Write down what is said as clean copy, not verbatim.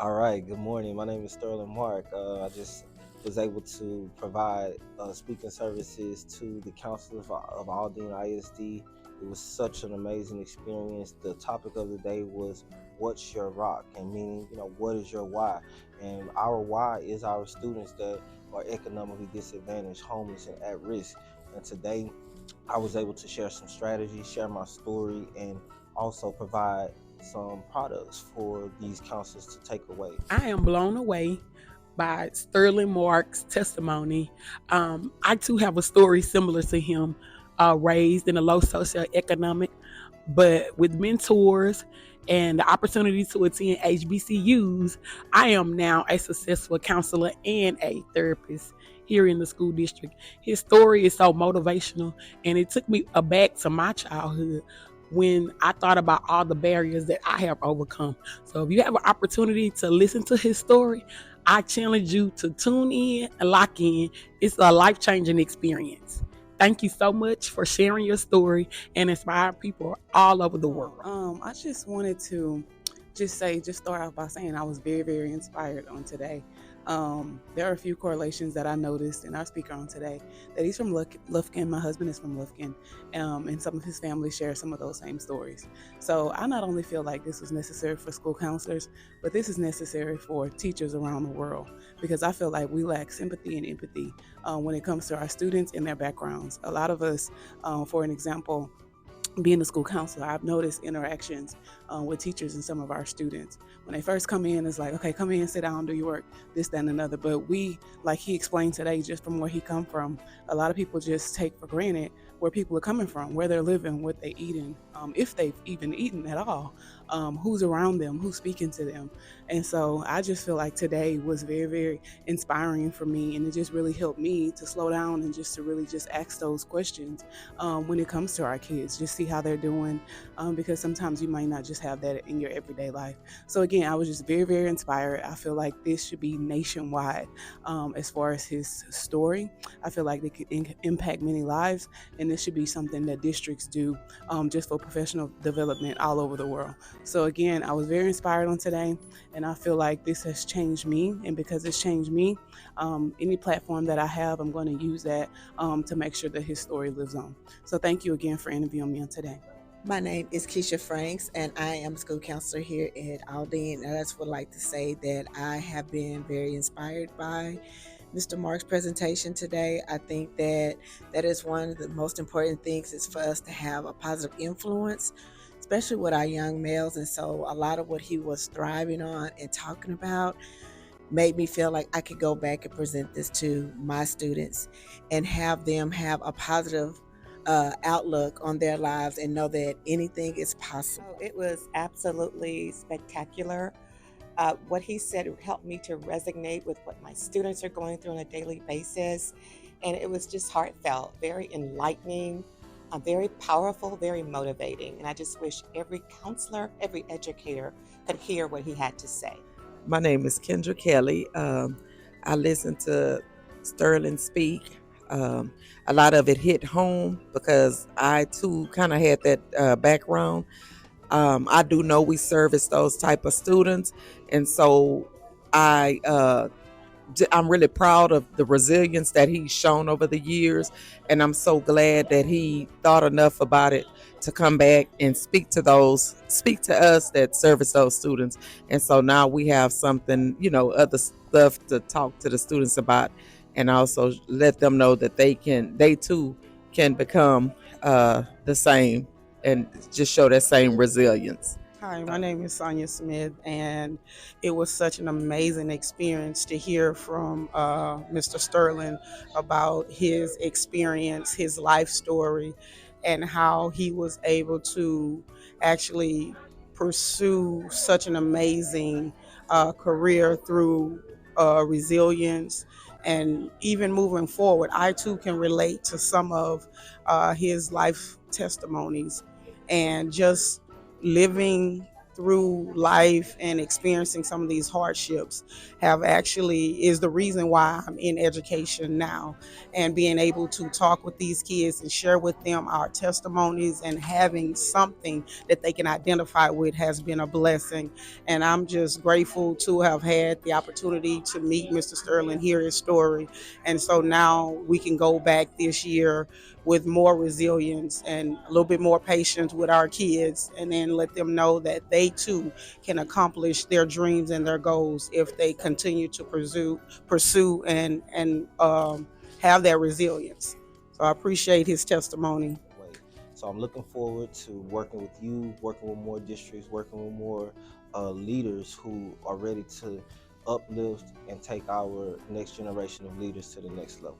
All right, good morning. My name is Sterling Mark. I just was able to provide speaking services to the counselors of Aldine ISD. It was such an amazing experience. The topic of the day was what's your rock, and meaning, what is your why? And our why is our students that are economically disadvantaged, homeless, and at risk. And today I was able to share some strategies, share my story, and also provide some products for these counselors to take away. I am blown away by Sterling Mark's testimony. I too have a story similar to him, raised in a low socioeconomic, but with mentors and the opportunity to attend HBCUs, I am now a successful counselor and a therapist here in the school district. His story is so motivational, and it took me back to my childhood when I thought about all the barriers that I have overcome. So if you have an opportunity to listen to his story, I challenge you to tune in and lock in. It's a life-changing experience. Thank you so much for sharing your story and inspiring people all over the world. I just wanted to just start off by saying I was very, very inspired on today. There are a few correlations that I noticed in our speaker on today that he's from Lufkin. My husband is from Lufkin, and some of his family share some of those same stories. So I not only feel like this was necessary for school counselors, but this is necessary for teachers around the world because I feel like we lack sympathy and empathy when it comes to our students and their backgrounds. A lot of us, for an example, being a school counselor, I've noticed interactions with teachers and some of our students. When they first come in, it's like, okay, come in, sit down, do your work, this, that, and another. But we, like he explained today, just from where he come from, a lot of people just take for granted where people are coming from, where they're living, what they're eating, if they've even eaten at all, who's around them, who's speaking to them. And so I just feel like today was very, very inspiring for me. And it just really helped me to slow down and just to really just ask those questions when it comes to our kids, just see how they're doing, because sometimes you might not just have that in your everyday life. So again, I was just very, very inspired. I feel like this should be nationwide as far as his story. I feel like it could impact many lives, and this should be something that districts do just for professional development all over the world. So again, I was very inspired on today, and I feel like this has changed me. And because it's changed me, any platform that I have, I'm going to use that to make sure that his story lives on. So thank you again for interviewing me on today. My name is Keisha Franks, and I am a school counselor here at Aldine. And I just would like to say that I have been very inspired by Mr. Mark's presentation today. I think that that is one of the most important things is for us to have a positive influence, especially with our young males. And so a lot of what he was thriving on and talking about made me feel like I could go back and present this to my students and have them have a positive outlook on their lives and know that anything is possible. It was absolutely spectacular. What he said helped me to resonate with what my students are going through on a daily basis. And it was just heartfelt, very enlightening, very powerful, very motivating. And I just wish every counselor, every educator could hear what he had to say. My name is Kendra Kelly. I listened to Sterling speak. A lot of it hit home because I too kind of had that background. I do know we service those type of students, and so I'm really proud of the resilience that he's shown over the years, and I'm so glad that he thought enough about it to come back and speak to us that service those students. And so now we have something, other stuff to talk to the students about, and also let them know that they too can become the same and just show that same resilience. Hi, my name is Sonia Smith, and it was such an amazing experience to hear from Mr. Sterling about his experience, his life story, and how he was able to actually pursue such an amazing career through resilience. And even moving forward, I too can relate to some of his life testimonies and just living through life and experiencing some of these hardships have actually is the reason why I'm in education now, and being able to talk with these kids and share with them our testimonies and having something that they can identify with has been a blessing. And I'm just grateful to have had the opportunity to meet Mr. Sterling, hear his story. And so now we can go back this year with more resilience and a little bit more patience with our kids, and then let them know that they too can accomplish their dreams and their goals if they continue to pursue and have that resilience. So I appreciate his testimony. Way. So I'm looking forward to working with you, working with more districts, working with more leaders who are ready to uplift and take our next generation of leaders to the next level.